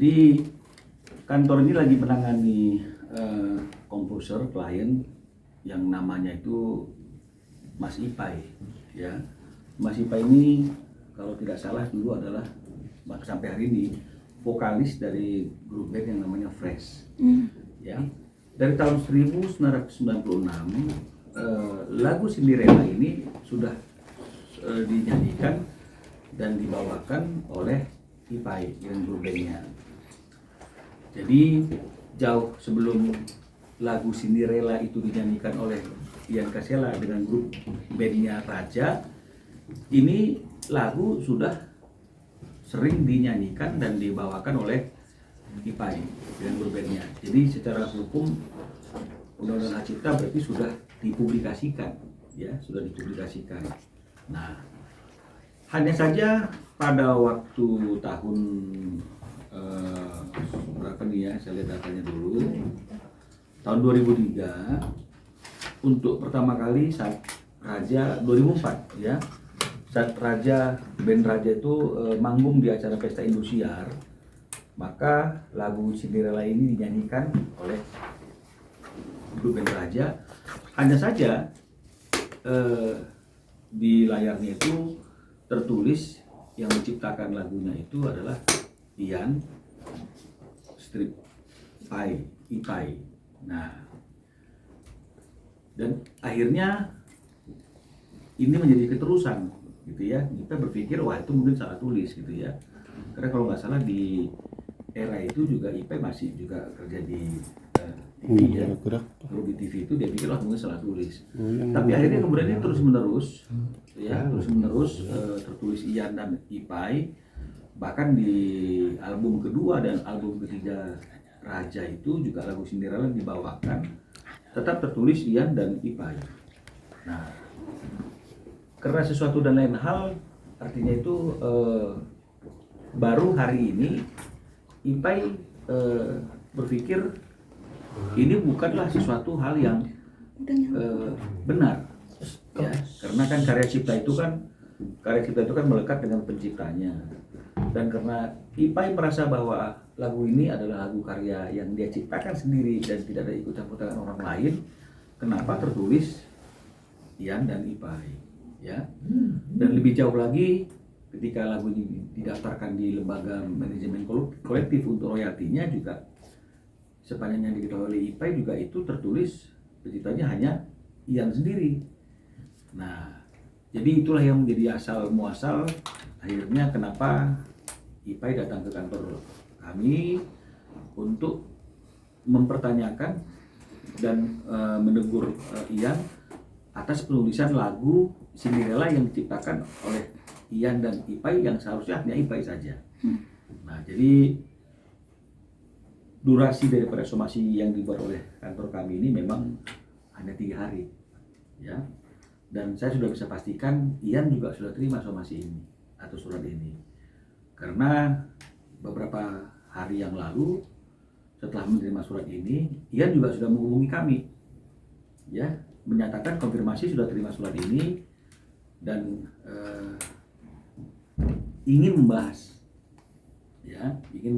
Jadi kantor ini lagi menangani komposer klien yang namanya itu Mas Ipai, ya. Mas Ipai ini kalau tidak salah dulu adalah sampai hari ini vokalis dari grup band yang namanya Fresh, ya. Dari tahun 1996 lagu Cinderella ini sudah dinyanyikan dan dibawakan oleh Ipai dengan grup bandnya. Jadi jauh sebelum lagu Cinderella itu dinyanyikan oleh Ian Kasela dengan grup bandnya Raja, ini lagu sudah sering dinyanyikan dan dibawakan oleh Ipai dengan grup bandnya. Jadi secara hukum Undang-Undang Hak Cipta berarti sudah dipublikasikan, ya, sudah dipublikasikan. Nah, hanya saja pada waktu tahun berapa nih ya, saya lihat datanya dulu, tahun 2003 untuk pertama kali saat Raja 2004 ya, saat band Raja itu manggung di acara Pesta Indosiar, maka lagu Cinderella ini dinyanyikan oleh grup band Raja. Hanya saja di layarnya itu tertulis yang menciptakan lagunya itu adalah Ian Strip Ipai. Nah, dan akhirnya ini menjadi keterusan gitu ya. Kita berpikir wah itu mungkin salah tulis gitu ya. Karena kalau nggak salah di era itu juga Ipai masih juga kerja di TV ya. Kalau di TV itu dia pikir wah mungkin salah tulis. Tapi akhirnya kemudian ini terus menerus ya, tertulis Ian dan Ipai. Bahkan di album kedua dan album ketiga Raja itu juga lagu Cinderella dibawakan tetap tertulis Ian dan Ipai. Nah, karena sesuatu dan lain hal, artinya itu baru hari ini Ipai berpikir ini bukanlah sesuatu hal yang benar, ya, karena kan karya cipta itu kan melekat dengan penciptanya. Dan karena Ipai merasa bahwa lagu ini adalah lagu karya yang dia ciptakan sendiri dan tidak ada ikut campur tangan orang lain, kenapa tertulis Ian dan Ipai, ya? Dan lebih jauh lagi, ketika lagu ini didaftarkan di lembaga manajemen kolektif untuk royaltinya juga sepanjang yang diketahui oleh Ipai juga itu tertulis penciptanya hanya Ian sendiri. Nah, jadi itulah yang menjadi asal muasal akhirnya kenapa Ipai datang ke kantor kami untuk mempertanyakan dan menegur Ian atas penulisan lagu Cinderella yang diciptakan oleh Ian dan Ipai yang seharusnya hanya Ipai saja. Nah, jadi durasi daripada somasi yang dibuat oleh kantor kami ini memang hanya 3 hari, ya. Dan saya sudah bisa pastikan Ian juga sudah terima somasi ini atau surat ini. Karena beberapa hari yang lalu setelah menerima surat ini, Ian juga sudah menghubungi kami, ya, menyatakan konfirmasi sudah terima surat ini dan ingin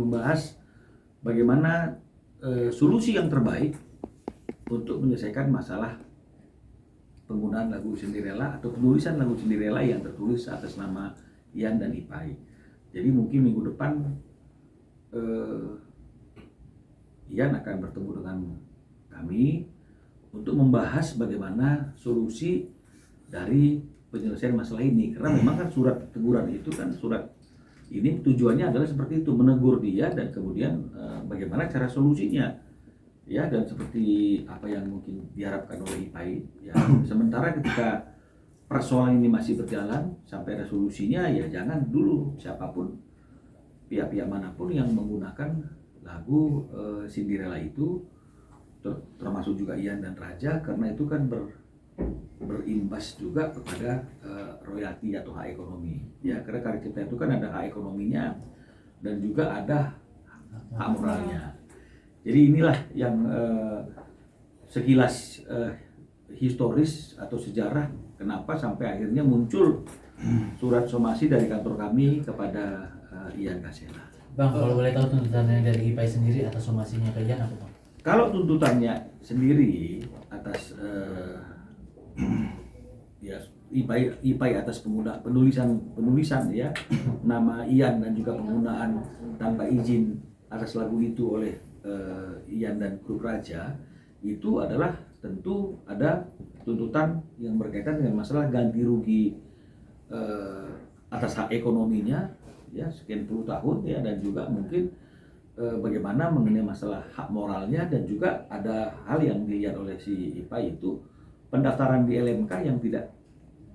membahas bagaimana solusi yang terbaik untuk menyelesaikan masalah penggunaan lagu Cinderella atau penulisan lagu Cinderella yang tertulis atas nama Ian dan Ipai. Jadi mungkin minggu depan Ian akan bertemu dengan kami untuk membahas bagaimana solusi dari penyelesaian masalah ini. Karena memang kan surat teguran itu kan surat ini tujuannya adalah seperti itu, menegur dia dan kemudian bagaimana cara solusinya, ya, dan seperti apa yang mungkin diharapkan oleh Ipai, ya. Sementara ketika persoalan ini masih berjalan sampai ada solusinya, ya jangan dulu siapapun pihak-pihak manapun yang menggunakan lagu Cinderella itu, termasuk juga Ian dan Raja, karena itu kan berimbas juga kepada royalti atau hak ekonomi, ya, karena karya cipta itu kan ada hak ekonominya dan juga ada hak moralnya. Jadi inilah yang sekilas historis atau sejarah kenapa sampai akhirnya muncul surat somasi dari kantor kami kepada Ian Kasela. Bang, kalau boleh tahu tuntutannya dari IPAI sendiri atas somasinya ke Ian apa Bang? Kalau tuntutannya sendiri atas ya IPAI atas penulisan ya nama Ian dan juga penggunaan tanpa izin atas lagu itu oleh Ian dan Grup Raja, itu adalah tentu ada tuntutan yang berkaitan dengan masalah ganti rugi atas hak ekonominya ya sekian puluh tahun ya, dan juga mungkin bagaimana mengenai masalah hak moralnya, dan juga ada hal yang dilihat oleh si IPAI itu pendaftaran di LMK yang tidak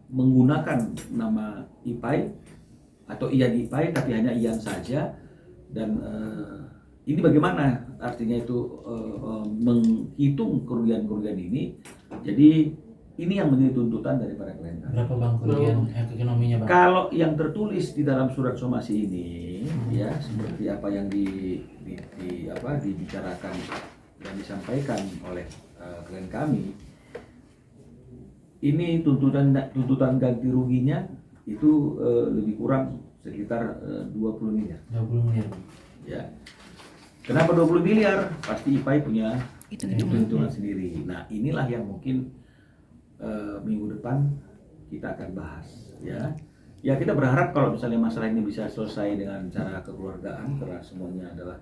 menggunakan nama IPAI atau Ian IPAI tapi hanya Ian saja, dan ini bagaimana artinya itu menghitung kerugian-kerugian ini. Jadi ini yang menjadi tuntutan daripada klien kami. Berapa Bang kerugian ekonominya Bang? Kalau yang tertulis di dalam surat somasi ini ya seperti apa yang dibicarakan dan disampaikan oleh klien kami, ini tuntutan ganti ruginya itu lebih kurang sekitar 20 miliar. 20 miliar. Ya. Kenapa 20 miliar? Pasti IPAI punya hitungan sendiri. Nah, inilah yang mungkin minggu depan kita akan bahas ya. Ya, kita berharap kalau misalnya masalah ini bisa selesai dengan cara kekeluargaan, karena semuanya adalah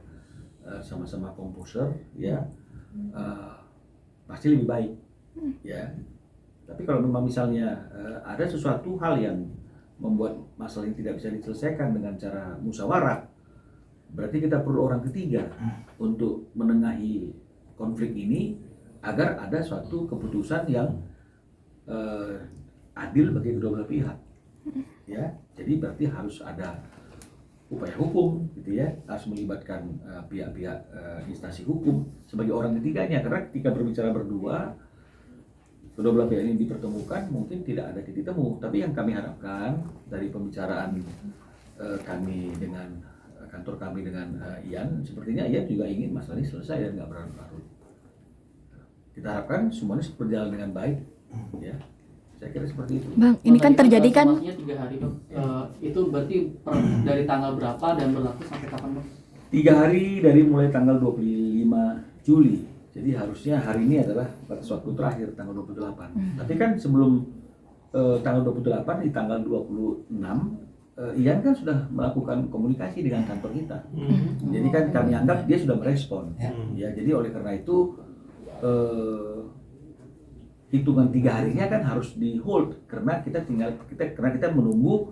sama-sama komposer ya, pasti lebih baik ya. Tapi kalau memang misalnya ada sesuatu hal yang membuat masalah ini tidak bisa diselesaikan dengan cara musyawarah, berarti kita perlu orang ketiga untuk menengahi konflik ini agar ada suatu keputusan yang adil bagi kedua belah pihak ya. Jadi berarti harus ada upaya hukum gitu ya, harus melibatkan pihak-pihak instansi hukum sebagai orang ketiganya, karena ketika berbicara berdua kedua belah pihak ini dipertemukan mungkin tidak ada titik temu. Tapi yang kami harapkan dari pembicaraan kami dengan kantor kami dengan Ian, sepertinya Ian juga ingin masalah ini selesai dan nggak berlarut-larut. Kita harapkan semuanya berjalan dengan baik ya. Saya kira seperti itu. Bang, ini kan terjadi kan? Somasinya 3 hari Bang. Itu berarti dari tanggal berapa dan berlaku sampai kapan Bang? 3 hari dari mulai tanggal 25 Juli. Jadi harusnya hari ini adalah batas waktu terakhir tanggal 28. Tapi kan sebelum tanggal 28 di tanggal 26 Ian kan sudah melakukan komunikasi dengan kantor kita. Jadi kan kami anggap dia sudah merespon. Ya, jadi oleh karena itu hitungan 3 harinya kan harus di hold karena kita menunggu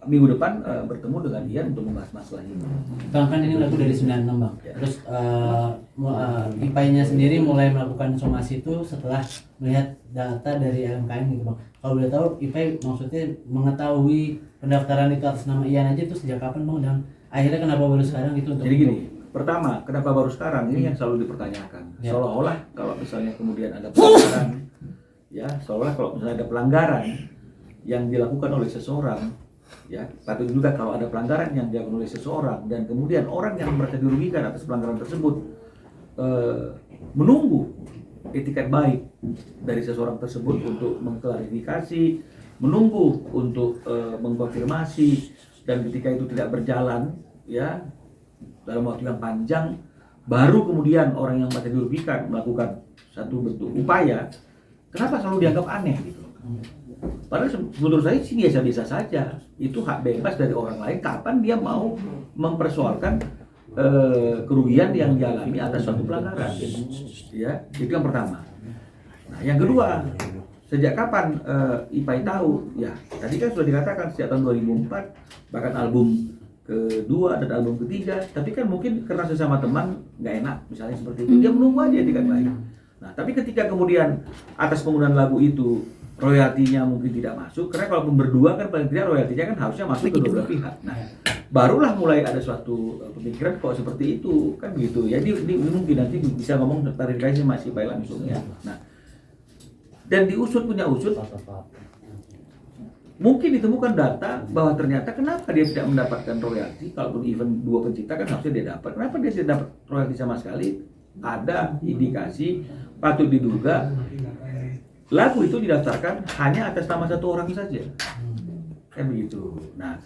minggu depan bertemu dengan Ian untuk membahas masalah ini. Bang, kan ini lagu dari 96 Bang. Ya. Terus IPAI-nya sendiri mulai melakukan somasi itu setelah melihat data dari LMKN gitu Bang. Kalau boleh tahu IPAI maksudnya mengetahui pendaftaran itu atas nama Ian aja itu sejak kapan Bang, dan akhirnya kenapa baru sekarang gitu untuk? Jadi gini, pertama kenapa baru sekarang ini yang selalu dipertanyakan. Ya. Seolah-olah kalau misalnya kemudian ada pelanggaran, ya seolah kalau misalnya ada pelanggaran yang dilakukan oleh seseorang, ya patut juga kalau ada pelanggaran yang dilakukan oleh seseorang dan kemudian orang yang merasa dirugikan atas pelanggaran tersebut menunggu etikat baik dari seseorang tersebut untuk mengklarifikasi, menunggu untuk mengkonfirmasi, dan ketika itu tidak berjalan ya dalam waktu yang panjang, baru kemudian orang yang merasa dirugikan melakukan satu bentuk upaya, kenapa selalu dianggap aneh gitu? Padahal menurut saya sih biasa-biasa saja. Itu hak bebas dari orang lain kapan dia mau mempersoalkan kerugian yang dialami atas suatu pelanggaran. Ya, itu yang pertama. Nah, yang kedua, sejak kapan IPAI tahu? Ya, tadi kan sudah dikatakan sejak tahun 2004, bahkan album kedua dan album ketiga. Tapi kan mungkin karena sesama teman nggak enak, misalnya seperti itu, dia menunggu aja etikat baik. Nah, tapi ketika kemudian atas penggunaan lagu itu royaltinya mungkin tidak masuk, karena kalau berdua kan paling tidak royaltinya kan harusnya masuk ke dua pihak. Nah, barulah mulai ada suatu pemikiran kok seperti itu kan gitu ya. Ini mungkin nanti bisa ngomong klarifikasi masih baik langsung ya. Nah, dan diusut punya usut, mungkin ditemukan data bahwa ternyata kenapa dia tidak mendapatkan royalti, kalaupun event dua pencipta kan harusnya dia dapat. Kenapa dia tidak dapat royalti sama sekali? Ada indikasi patut diduga lagu itu didaftarkan hanya atas nama satu orang saja, kan begitu. Nah,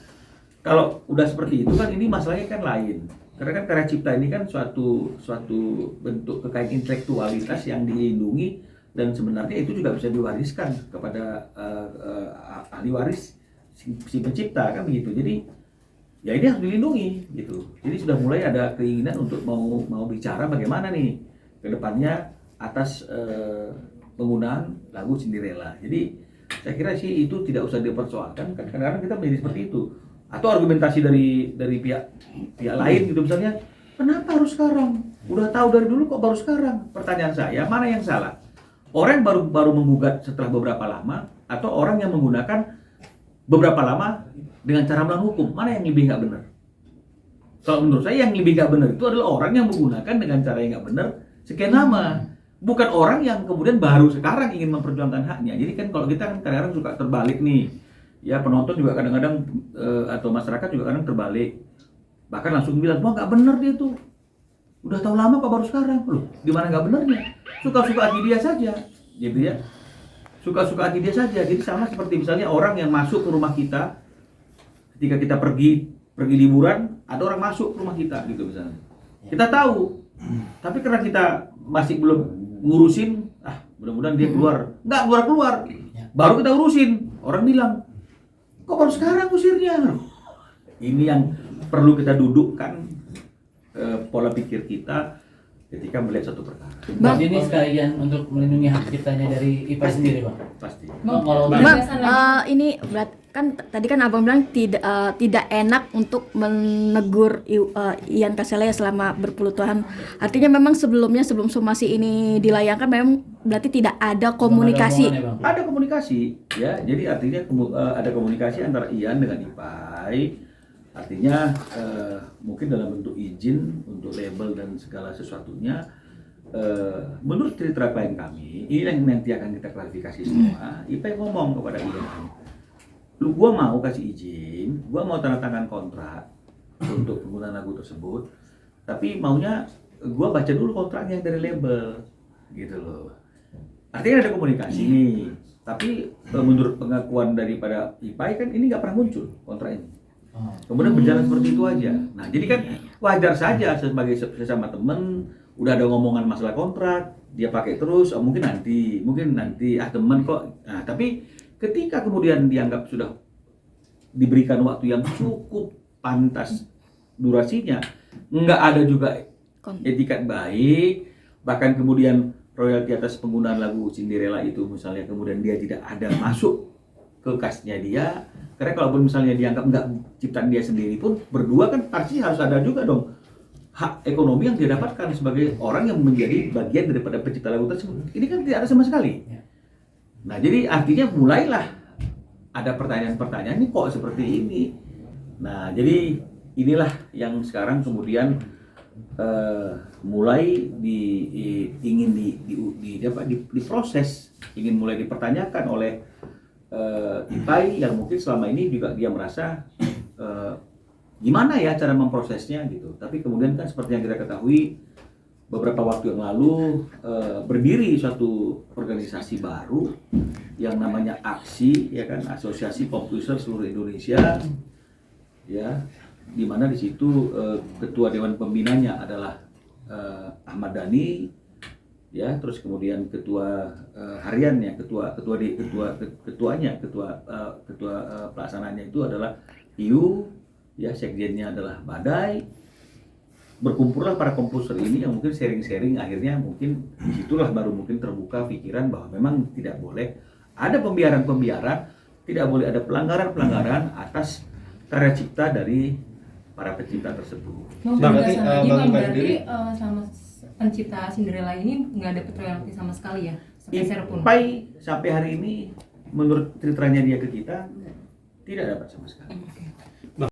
kalau udah seperti itu kan ini masalahnya kan lain. Karena kan karya cipta ini kan suatu bentuk kekayaan intelektualitas yang dilindungi dan sebenarnya itu juga bisa diwariskan kepada ahli waris si pencipta kan begitu. Jadi ya ini harus dilindungi gitu. Jadi sudah mulai ada keinginan untuk mau bicara bagaimana nih ke depannya atas penggunaan lagu Cinderella. Jadi saya kira sih itu tidak usah dipersoalkan. Kadang-kadang kita menjadi seperti itu. Atau argumentasi dari pihak lain gitu misalnya, kenapa harus sekarang? Udah tahu dari dulu kok baru sekarang? Pertanyaan saya, mana yang salah? Orang yang baru menggugat setelah beberapa lama atau orang yang menggunakan beberapa lama dengan cara melawan hukum, mana yang lebih nggak benar? Kalau menurut saya yang lebih nggak benar itu adalah orang yang menggunakan dengan cara yang nggak benar sekian lama, bukan orang yang kemudian baru sekarang ingin memperjuangkan haknya. Jadi kan kalau kita kan kadang-kadang suka terbalik nih, ya penonton juga kadang-kadang atau masyarakat juga kadang terbalik, bahkan langsung bilang wah nggak benar dia tuh, udah tahu lama kok baru sekarang. Loh, di mana nggak benernya? Suka-suka hati dia saja, gitu ya. Suka-suka hati dia saja. Jadi sama seperti misalnya orang yang masuk ke rumah kita ketika kita pergi liburan, ada orang masuk ke rumah kita gitu misalnya. Kita tahu, tapi karena kita masih belum ngurusin, mudah-mudahan dia keluar. Nggak keluar. Baru kita urusin. Orang bilang, kok baru sekarang usirnya? Ini yang perlu kita dudukkan pola pikir kita ketika melihat satu perkara. Bang, ini sekalian untuk melindungi hak ciptanya dari IPA sendiri, Bang. Pasti. Bang, kalau Ini berat kan tadi kan abang bilang tidak enak untuk menegur Ian Kaselea selama berpuluh tahun. Artinya memang sebelum somasi ini dilayangkan memang berarti tidak ada komunikasi. Ada komunikasi, ya. Jadi artinya ada komunikasi antara Ian dengan Ipai. Artinya mungkin dalam bentuk izin untuk label dan segala sesuatunya. Menurut cerita klien kami, ini yang nanti akan kita klarifikasi semua. Ipai ngomong kepada Ian, lu gua mau kasih izin, gua mau tanda tangan kontrak untuk penggunaan lagu tersebut, tapi maunya gua baca dulu kontraknya dari label, gitu loh. Artinya ada komunikasi nih, tapi menurut pengakuan daripada Ipai kan ini nggak pernah muncul kontrak ini. Kemudian berjalan seperti itu aja. Nah, jadi kan wajar saja sebagai sesama teman, udah ada ngomongan masalah kontrak, dia pakai terus, mungkin nanti teman kok. Nah, tapi ketika kemudian dianggap sudah diberikan waktu yang cukup pantas durasinya, nggak ada juga etikat baik, bahkan kemudian royalti atas penggunaan lagu Cinderella itu misalnya kemudian dia tidak ada masuk ke kasnya dia, karena kalaupun misalnya dianggap nggak ciptaan dia sendiri pun, berdua kan pasti harus ada juga dong hak ekonomi yang dia dapatkan sebagai orang yang menjadi bagian daripada pencipta lagu tersebut. Ini kan tidak ada sama sekali. Nah, jadi artinya mulailah ada pertanyaan-pertanyaan, ini kok seperti ini. Nah, jadi inilah yang sekarang kemudian mulai ingin diproses, ingin mulai dipertanyakan oleh Ipai yang mungkin selama ini juga dia merasa gimana ya cara memprosesnya gitu. Tapi kemudian kan seperti yang kita ketahui beberapa waktu yang lalu berdiri suatu organisasi baru yang namanya AKSI, ya kan, Asosiasi Komposer Seluruh Indonesia, ya, di mana di situ ketua dewan pembinanya adalah Ahmad Dhani, ya, terus kemudian ketua hariannya, ketua pelaksananya itu adalah Hiu, ya, sekjennya adalah Badai. Berkumpullah para komposer ini yang mungkin sharing-sharing, akhirnya mungkin disitulah baru mungkin terbuka pikiran bahwa memang tidak boleh ada pembiaran, tidak boleh ada pelanggaran atas karya cipta dari para pencipta tersebut. Berarti sama pencipta Cinderella ini nggak dapat royalti sama sekali ya? Ipai sampai hari ini menurut ceritanya dia ke kita tidak dapat sama sekali.